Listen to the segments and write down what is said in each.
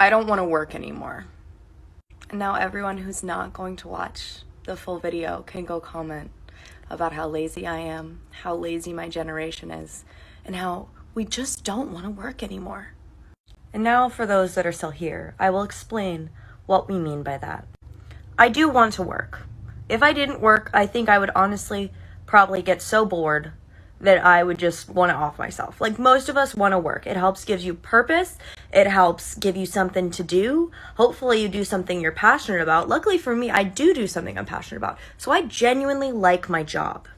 I don't want to work anymore. And now everyone who's not going to watch the full video can go comment about how lazy I am, how lazy my generation is, and how we just don't want to work anymore. And now for those that are still here, I will explain what we mean by that. I do want to work. If I didn't work, I think I would honestly probably get so bored that I would just want to off myself. Like, most of us want to work. It helps give you purpose. It helps give you something to do. Hopefully you do something you're passionate about. Luckily for me, I do something I'm passionate about. So I genuinely like my job.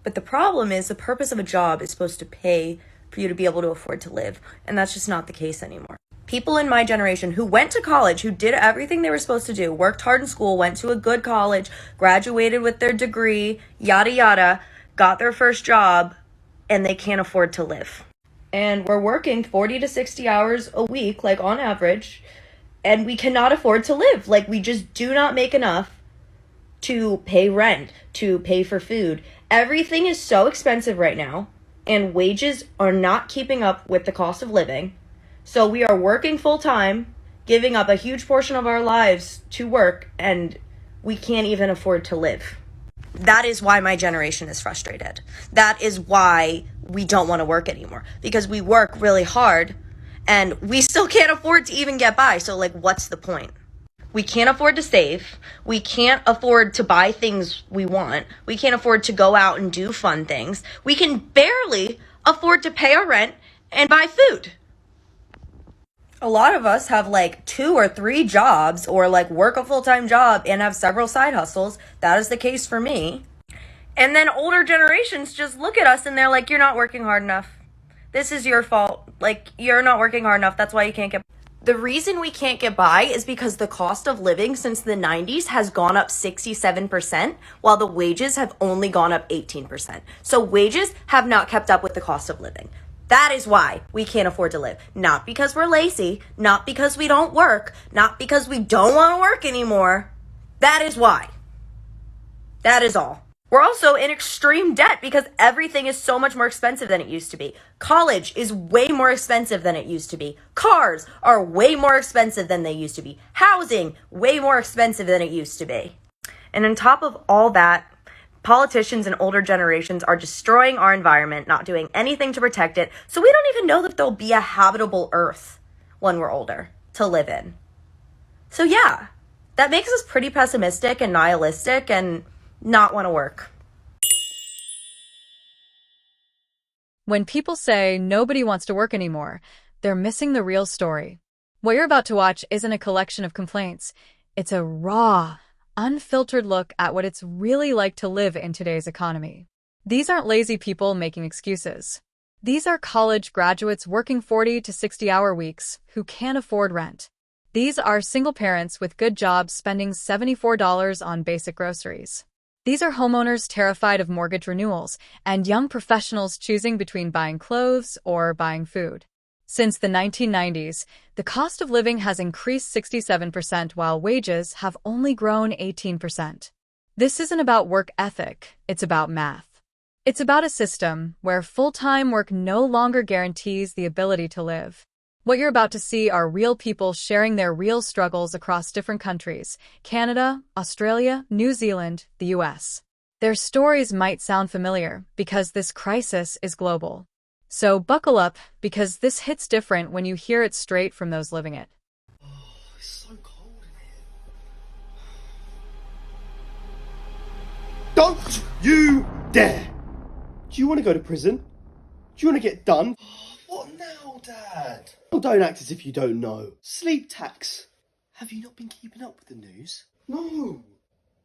But the problem is the purpose of a job is supposed to pay for you to be able to afford to live. And that's just not the case anymore. People in my generation who went to college, who did everything they were supposed to do, worked hard in school, went to a good college, graduated with their degree, yada yada, got their first job, and they can't afford to live. And we're working 40 to 60 hours a week, like on average, and we cannot afford to live. Like, we just do not make enough to pay rent, to pay for food. Everything is so expensive right now, and wages are not keeping up with the cost of living. So we are working full time, giving up a huge portion of our lives to work, and we can't even afford to live. That is why my generation is frustrated. That is why we don't want to work anymore, because we work really hard and we still can't afford to even get by. So, like, what's the point? We can't afford to save. We can't afford to buy things we want. We can't afford to go out and do fun things. We can barely afford to pay our rent and buy food. A lot of us have like 2 or 3 jobs, or like work a full-time job and have several side hustles. That is the case for me. And then older generations just look at us and they're like, you're not working hard enough. This is your fault. Like, you're not working hard enough. That's why you can't get. The reason we can't get by is because the cost of living since the 90s has gone up 67%, while the wages have only gone up 18%. So wages have not kept up with the cost of living. That is why we can't afford to live. Not because we're lazy, not because we don't work, not because we don't want to work anymore. That is why. That is all. We're also in extreme debt because everything is so much more expensive than it used to be. College is way more expensive than it used to be. Cars are way more expensive than they used to be. Housing, way more expensive than it used to be. And on top of all that, politicians and older generations are destroying our environment, not doing anything to protect it. So we don't even know that there'll be a habitable earth when we're older to live in. So yeah, that makes us pretty pessimistic and nihilistic and not want to work. When people say nobody wants to work anymore, they're missing the real story. What you're about to watch isn't a collection of complaints. It's a raw, unfiltered look at what it's really like to live in today's economy. These aren't lazy people making excuses. These are college graduates working 40 to 60-hour weeks who can't afford rent. These are single parents with good jobs spending $74 on basic groceries. These are homeowners terrified of mortgage renewals and young professionals choosing between buying clothes or buying food. Since the 1990s, the cost of living has increased 67% while wages have only grown 18%. This isn't about work ethic, it's about math. It's about a system where full-time work no longer guarantees the ability to live. What you're about to see are real people sharing their real struggles across different countries: Canada, Australia, New Zealand, the US. Their stories might sound familiar because this crisis is global. So buckle up, because this hits different when you hear it straight from those living it. Oh, it's so cold in here. Don't you dare! Do you want to go to prison? Do you want to get done? What now, Dad? Oh, don't act as if you don't know. Sleep tax. Have you not been keeping up with the news? No.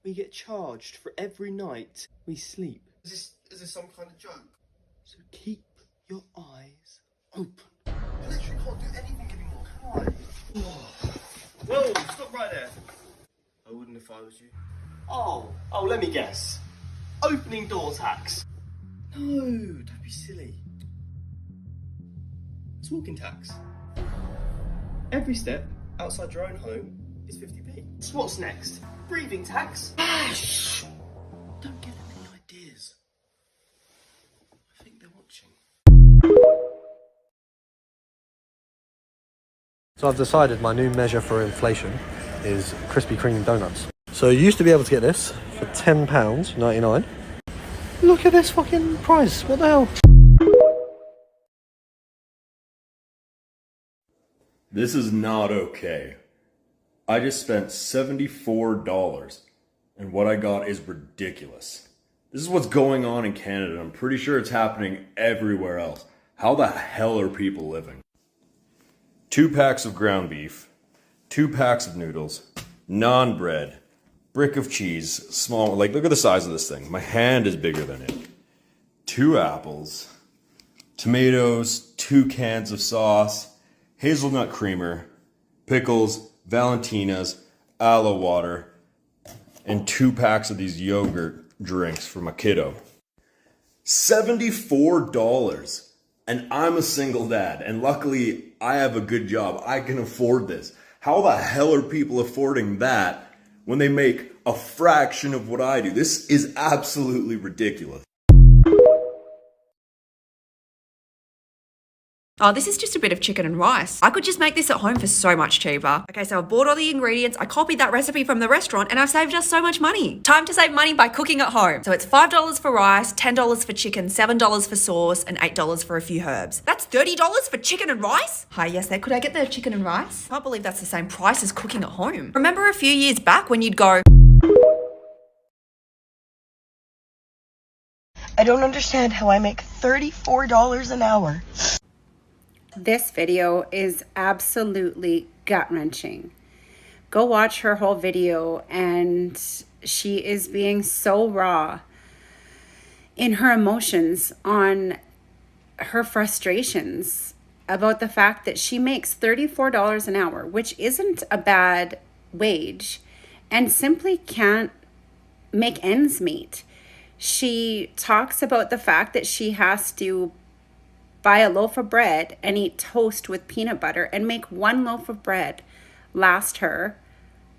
We get charged for every night we sleep. Is this some kind of joke? So keep your eyes open. I literally can't do anything anymore, can I? Whoa, stop right there. I wouldn't if I was you. Oh, let me guess. Opening door tax. No, don't be silly. It's walking tax. Every step outside your own home is 50p. So what's next? Breathing tax? Shh! Don't give them any ideas. I think they're watching. So I've decided my new measure for inflation is Krispy Kreme donuts. So you used to be able to get this for £10.99. Look at this fucking price, what the hell? This is not okay. I just spent $74 and what I got is ridiculous. This is what's going on in Canada. I'm pretty sure it's happening everywhere else. How the hell are people living? 2 packs of ground beef, 2 packs of noodles, naan bread, brick of cheese, small, like look at the size of this thing. My hand is bigger than it. 2 apples, tomatoes, 2 cans of sauce, hazelnut creamer, pickles, Valentinas, aloe water, and 2 packs of these yogurt drinks for my kiddo. $74. And I'm a single dad, and luckily I have a good job. I can afford this. How the hell are people affording that when they make a fraction of what I do? This is absolutely ridiculous. Oh, this is just a bit of chicken and rice. I could just make this at home for so much cheaper. Okay, so I bought all the ingredients, I copied that recipe from the restaurant, and I've saved us so much money. Time to save money by cooking at home. So it's $5 for rice, $10 for chicken, $7 for sauce, and $8 for a few herbs. That's $30 for chicken and rice? Hi, yes there. Could I get the chicken and rice? Can't believe that's the same price as cooking at home. Remember a few years back when you'd go, I don't understand how I make $34 an hour. This video is absolutely gut-wrenching. Go watch her whole video, and she is being so raw in her emotions on her frustrations about the fact that she makes $34 an hour, which isn't a bad wage, and simply can't make ends meet. She talks about the fact that she has to buy a loaf of bread and eat toast with peanut butter and make 1 loaf of bread last her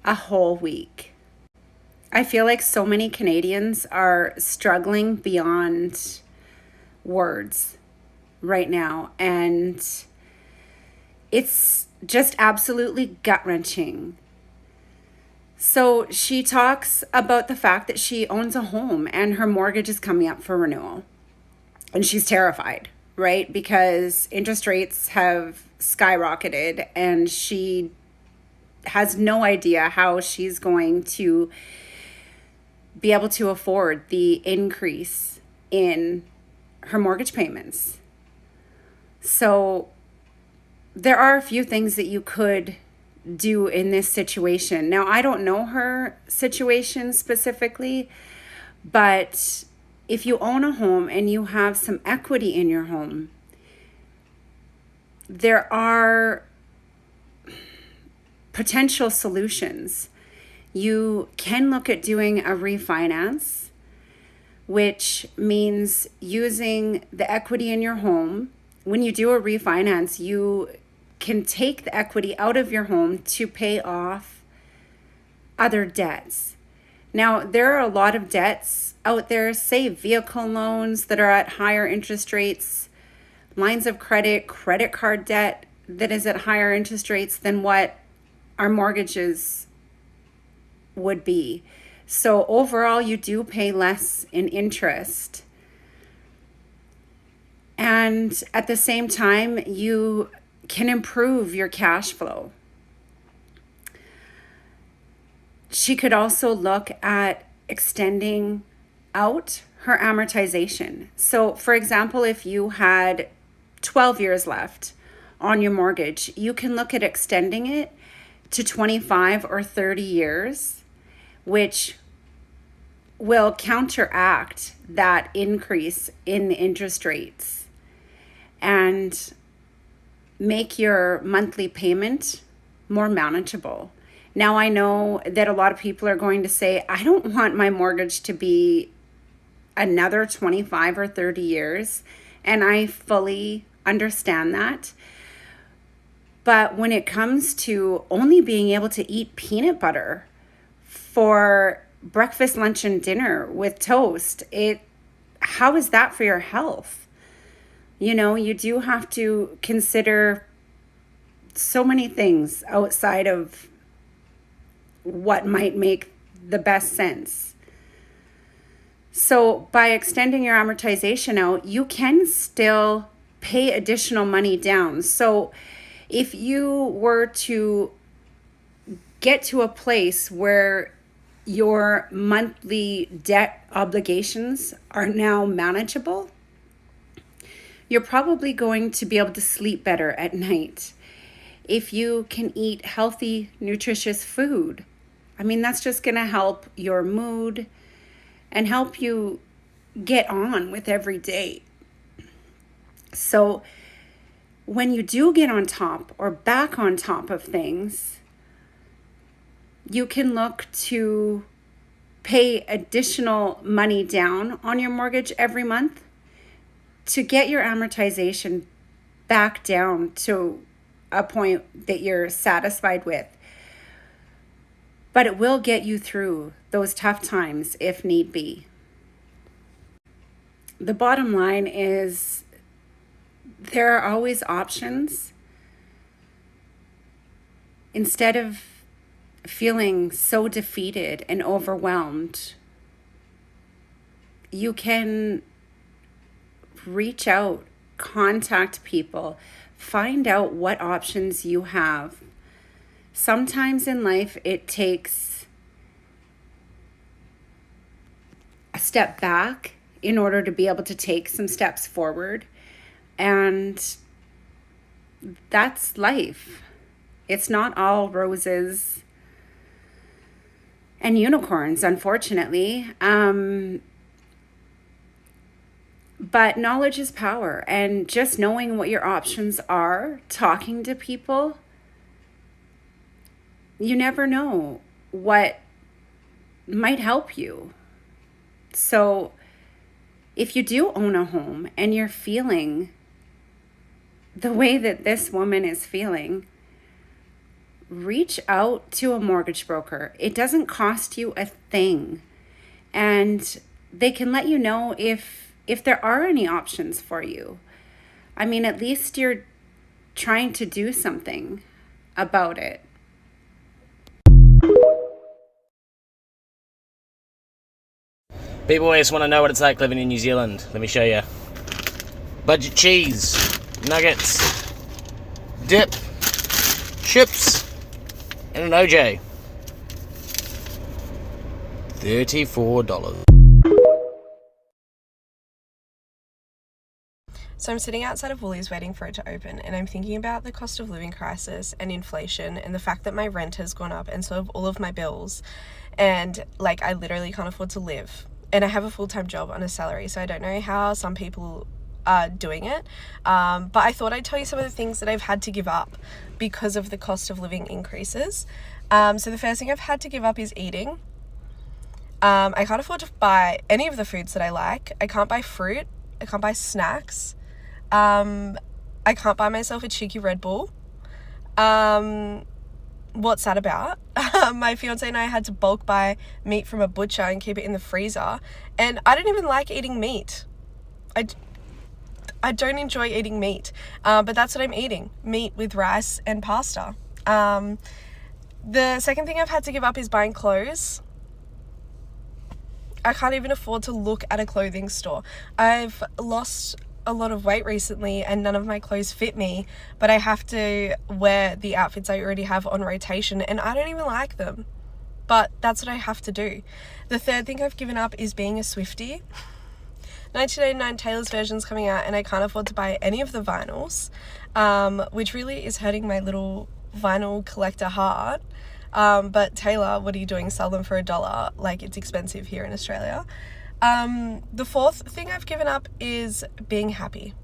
a whole week. I feel like so many Canadians are struggling beyond words right now, and it's just absolutely gut-wrenching. So she talks about the fact that she owns a home and her mortgage is coming up for renewal, and she's terrified, right? Because interest rates have skyrocketed and she has no idea how she's going to be able to afford the increase in her mortgage payments. So there are a few things that you could do in this situation. Now, I don't know her situation specifically, but if you own a home and you have some equity in your home, there are potential solutions. You can look at doing a refinance, which means using the equity in your home. When you do a refinance, you can take the equity out of your home to pay off other debts. Now, there are a lot of debts out there, say vehicle loans that are at higher interest rates, lines of credit, credit card debt that is at higher interest rates than what our mortgages would be. So overall, you do pay less in interest. And at the same time, you can improve your cash flow. She could also look at extending out her amortization. So for example, if you had 12 years left on your mortgage, you can look at extending it to 25 or 30 years, which will counteract that increase in the interest rates and make your monthly payment more manageable. Now, I know that a lot of people are going to say, I don't want my mortgage to be another 25 or 30 years. And I fully understand that. But when it comes to only being able to eat peanut butter for breakfast, lunch, and dinner with toast, how is that for your health? You know, you do have to consider so many things outside of what might make the best sense. So by extending your amortization out, you can still pay additional money down. So if you were to get to a place where your monthly debt obligations are now manageable, you're probably going to be able to sleep better at night. If you can eat healthy, nutritious food, I mean, that's just going to help your mood and help you get on with every day. So when you do get on top or back on top of things, you can look to pay additional money down on your mortgage every month to get your amortization back down to a point that you're satisfied with. But it will get you through those tough times if need be. The bottom line is there are always options. Instead of feeling so defeated and overwhelmed, you can reach out, contact people, find out what options you have. Sometimes in life, it takes a step back in order to be able to take some steps forward. And that's life. It's not all roses and unicorns, unfortunately. But knowledge is power. And just knowing what your options are, talking to people, you never know what might help you. So if you do own a home and you're feeling the way that this woman is feeling, reach out to a mortgage broker. It doesn't cost you a thing. And they can let you know if there are any options for you. I mean, at least you're trying to do something about it. People always want to know what it's like living in New Zealand. Let me show you. Budget cheese, nuggets, dip, chips, and an OJ. $34. So I'm sitting outside of Woolies waiting for it to open, and I'm thinking about the cost of living crisis and inflation and the fact that my rent has gone up and so have all of my bills, and I literally can't afford to live. And I have a full-time job on a salary, so I don't know how some people are doing it. But I thought I'd tell you some of the things that I've had to give up because of the cost of living increases. So the first thing I've had to give up is eating. I can't afford to buy any of the foods that I like. I can't buy fruit. I can't buy snacks. I can't buy myself a cheeky Red Bull. What's that about? My fiance and I had to bulk buy meat from a butcher and keep it in the freezer. And I don't even like eating meat. I don't enjoy eating meat. But that's what I'm eating. Meat with rice and pasta. The second thing I've had to give up is buying clothes. I can't even afford to look at a clothing store. I've lost a lot of weight recently and none of my clothes fit me, but I have to wear the outfits I already have on rotation and I don't even like them, but that's what I have to do. The third thing I've given up is being a Swiftie. 1989 Taylor's version's coming out and I can't afford to buy any of the vinyls, which really is hurting my little vinyl collector heart. But Taylor, what are you doing? Sell them for $1. It's expensive here in Australia. The fourth thing I've given up is being happy.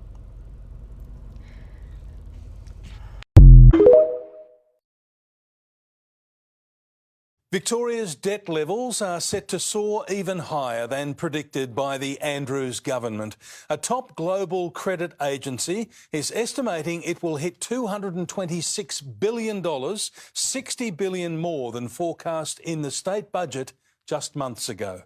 Victoria's debt levels are set to soar even higher than predicted by the Andrews government. A top global credit agency is estimating it will hit $226 billion, $60 billion more than forecast in the state budget just months ago.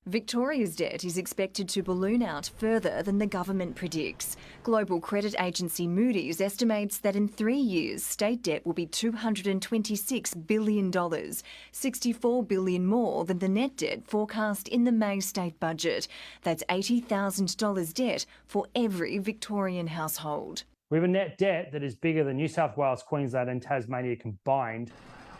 Victoria's debt is expected to balloon out further than the government predicts. Global credit agency Moody's estimates that in 3 years, state debt will be $226 billion, $64 billion more than the net debt forecast in the May state budget. That's $80,000 debt for every Victorian household. We have a net debt that is bigger than New South Wales, Queensland and Tasmania combined.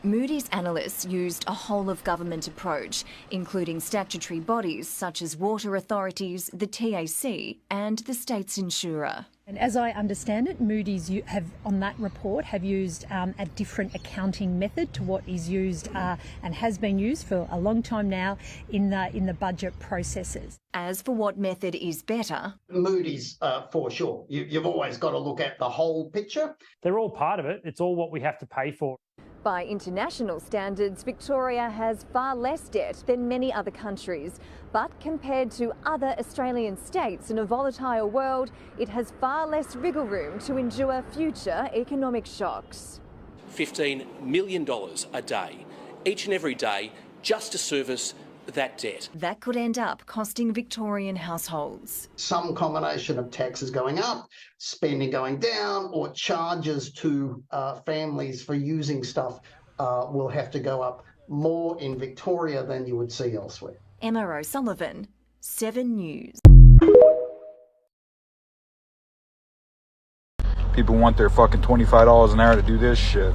Moody's analysts used a whole-of-government approach, including statutory bodies such as water authorities, the TAC and the state's insurer. And as I understand it, Moody's have on that report have used a different accounting method to what is used and has been used for a long time now in the budget processes. As for what method is better, Moody's for sure. You've always got to look at the whole picture. They're all part of it. It's all what we have to pay for. by international standards, Victoria has far less debt than many other countries. But compared to other Australian states in a volatile world, it has far less wriggle room to endure future economic shocks. $15 million a day, each and every day, just to service that debt. That could end up costing Victorian households. Some combination of taxes going up, spending going down, or charges to families for using stuff will have to go up more in Victoria than you would see elsewhere. Emma O'Sullivan, 7 News. People want their fucking $25 an hour to do this shit.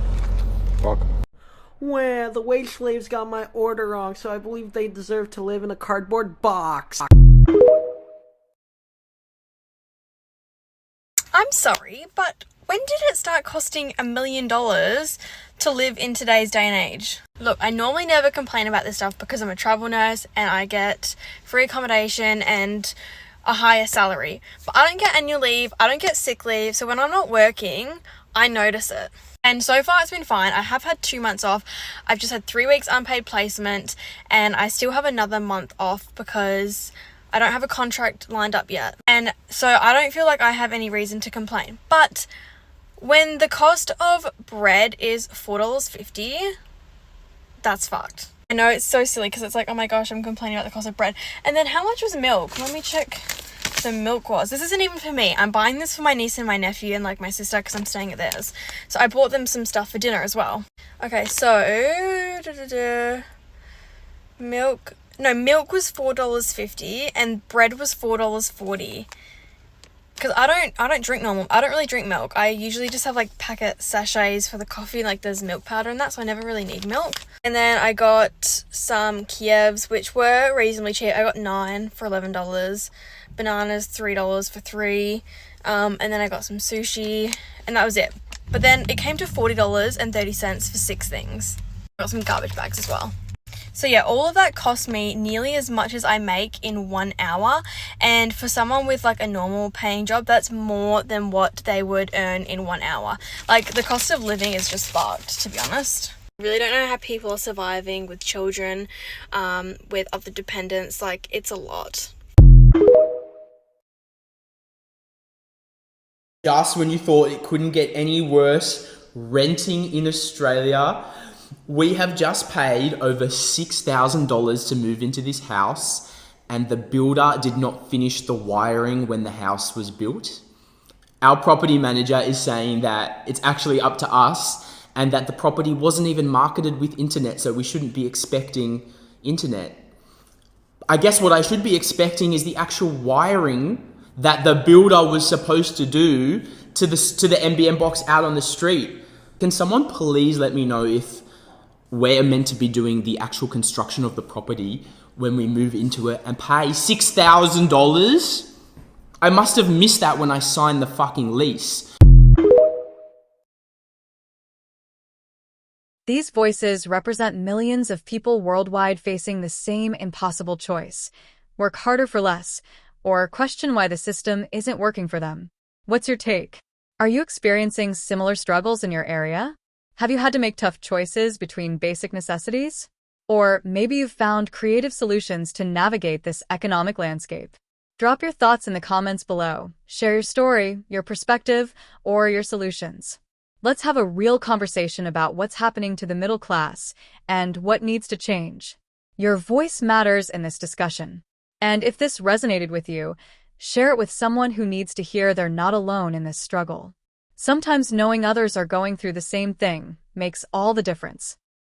Fuck 'em. Well, the wage slaves got my order wrong, so I believe they deserve to live in a cardboard box. I'm sorry, but when did it start costing $1 million to live in today's day and age? Look, I normally never complain about this stuff because I'm a travel nurse and I get free accommodation and a higher salary. But I don't get annual leave, I don't get sick leave, so when I'm not working, I notice it. And so far it's been fine. I have had 2 months off. I've just had 3 weeks unpaid placement and I still have another month off because I don't have a contract lined up yet. And so I don't feel like I have any reason to complain. But when the cost of bread is $4.50, that's fucked. I know it's so silly because it's like, oh my gosh, I'm complaining about the cost of bread. And then how much was milk? Let me check. The milk was. This isn't even for me. I'm buying this for my niece and my nephew and like my sister because I'm staying at theirs. So I bought them some stuff for dinner as well. Okay, so milk was $4.50 and bread was $4.40. Because I don't drink normal. I don't really drink milk. I usually just have like packet sachets for the coffee, like there's milk powder and that, so I never really need milk. And then I got some Kievs, which were reasonably cheap. I got 9 for $11. Bananas, $3 for 3. And then I got some sushi and that was it. But then it came to $40.30 for 6 things. I got some garbage bags as well. So yeah, all of that cost me nearly as much as I make in 1 hour. And for someone with like a normal paying job, that's more than what they would earn in 1 hour. Like the cost of living is just fucked, to be honest. I really don't know how people are surviving with children, with other dependents. Like it's a lot. Just when you thought it couldn't get any worse, renting in Australia, we have just paid over $6,000 to move into this house, and the builder did not finish the wiring when the house was built. Our property manager is saying that it's actually up to us and that the property wasn't even marketed with internet, so we shouldn't be expecting internet. I guess what I should be expecting is the actual wiring that the builder was supposed to do to the NBN box out on the street. Can someone please let me know if we're meant to be doing the actual construction of the property when we move into it and pay $6,000? I must have missed that when I signed the fucking lease. These voices represent millions of people worldwide facing the same impossible choice: work harder for less, or question why the system isn't working for them. What's your take? Are you experiencing similar struggles in your area? Have you had to make tough choices between basic necessities? Or maybe you've found creative solutions to navigate this economic landscape. Drop your thoughts in the comments below. Share your story, your perspective, or your solutions. Let's have a real conversation about what's happening to the middle class and what needs to change. Your voice matters in this discussion. And if this resonated with you, share it with someone who needs to hear they're not alone in this struggle. Sometimes knowing others are going through the same thing makes all the difference.